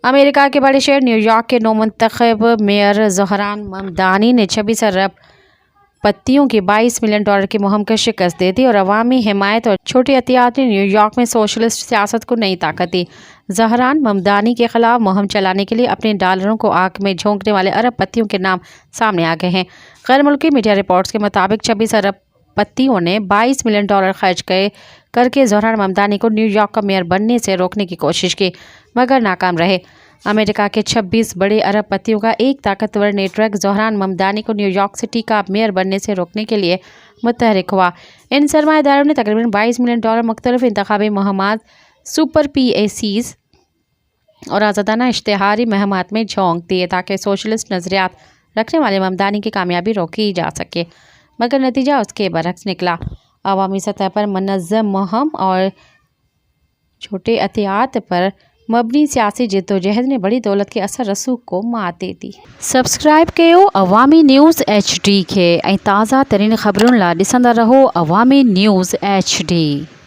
America के बड़े शहर न्यूयॉर्क के नौमुंतखब मेयर ज़हरान ममदानी ने 26 अरब पत्तियों की $22 मिलियन की मुहिम को शिकस्त दे दी और अवामी हिमायत और छोटी एहतियात ने न्यूयॉर्क में सोशलिस्ट सियासत को नई ताकत दी। ज़हरान ममदानी के खिलाफ मुहिम चलाने के लिए अपने डॉलरों को आग में झोंकने वाले अरब पत्तियों के नाम सामने आ गए हैं। गैर मुल्की मीडिया रिपोर्ट्स के मुताबिक 26 अरब पत्तियों ने $22 मिलियन खर्च करके ज़हरान ममदानी को न्यूयॉर्क का मेयर बनने से रोकने की कोशिश की, मगर नाकाम रहे। अमेरिका के 26 बड़े अरब पतियों का एक ताकतवर नेटवर्क ज़हरान ममदानी को न्यूयॉर्क सिटी का मेयर बनने से रोकने के लिए मुतहरिक हुआ। इन सरमाएदारों ने तकरीबन $22 मिलियन मुख्तलिफ इंतखाबी मुहिमात, सुपर PACs और आज़ादाना इश्तिहारी मुहिमात में झोंक दिए ताकि सोशलिस्ट नज़रियात रखने वाले ममदानी की कामयाबी रोकी जा सके, मगर नतीजा उसके बरक्स निकला। अवामी सतह पर मुनज़्ज़म मुहिम और छोटे एहतियात पर मबनी सियासी जिद्दोजहद ने बड़ी दौलत के असर रसूख को मात दे दी। सब्सक्राइब कयो अवामी न्यूज़ HD के ऐं ताज़ा तरीन ख़बरुनि लाइ ॾिसंदा रहो अवामी न्यूज़ HD।